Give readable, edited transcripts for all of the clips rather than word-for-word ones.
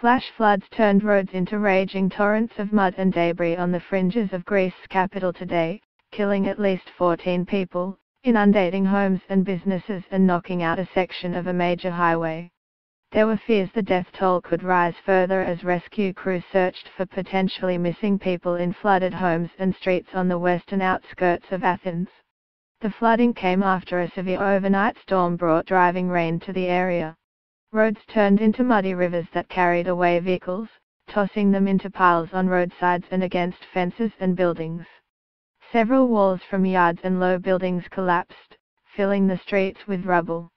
Flash floods turned roads into raging torrents of mud and debris on the fringes of Greece's capital today, killing at least 14 people, inundating homes and businesses and knocking out a section of a major highway. There were fears the death toll could rise further as rescue crews searched for potentially missing people in flooded homes and streets on the western outskirts of Athens. The flooding came after a severe overnight storm brought driving rain to the area. Roads turned into muddy rivers that carried away vehicles, tossing them into piles on roadsides and against fences and buildings. Several walls from yards and low buildings collapsed, filling the streets with rubble.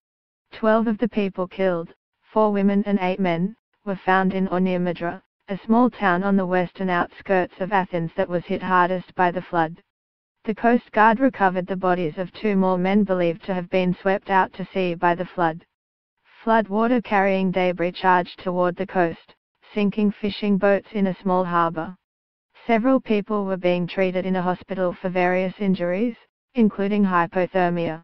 12 of the people killed, 4 women and 8 men, were found in or near Madra, a small town on the western outskirts of Athens that was hit hardest by the flood. The Coast Guard recovered the bodies of 2 more men believed to have been swept out to sea by the flood. Flood water carrying debris charged toward the coast, sinking fishing boats in a small harbor. Several people were being treated in a hospital for various injuries, including hypothermia.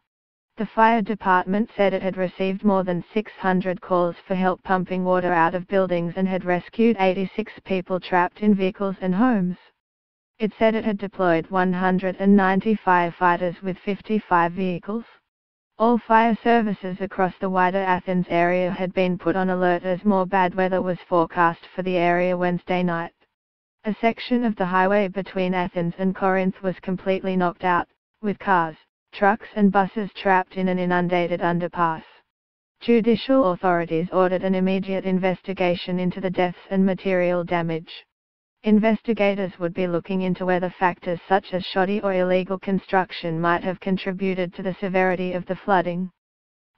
The fire department said it had received more than 600 calls for help pumping water out of buildings and had rescued 86 people trapped in vehicles and homes. It said it had deployed 190 firefighters with 55 vehicles. All fire services across the wider Athens area had been put on alert as more bad weather was forecast for the area Wednesday night. A section of the highway between Athens and Corinth was completely knocked out, with cars, trucks and buses trapped in an inundated underpass. Judicial authorities ordered an immediate investigation into the deaths and material damage. Investigators would be looking into whether factors such as shoddy or illegal construction might have contributed to the severity of the flooding.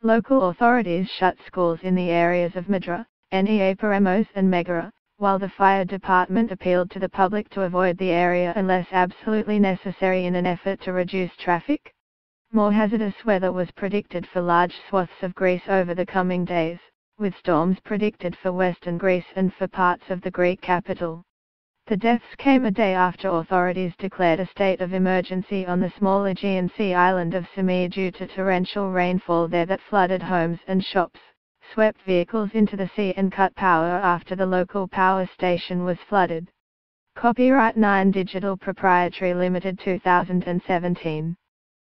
Local authorities shut schools in the areas of Madra, Neaparamos and Megara, while the fire department appealed to the public to avoid the area unless absolutely necessary in an effort to reduce traffic. More hazardous weather was predicted for large swaths of Greece over the coming days, with storms predicted for western Greece and for parts of the Greek capital. The deaths came a day after authorities declared a state of emergency on the small Aegean Sea island of Samir due to torrential rainfall there that flooded homes and shops, swept vehicles into the sea and cut power after the local power station was flooded. Copyright 9 Digital Proprietary Limited 2017.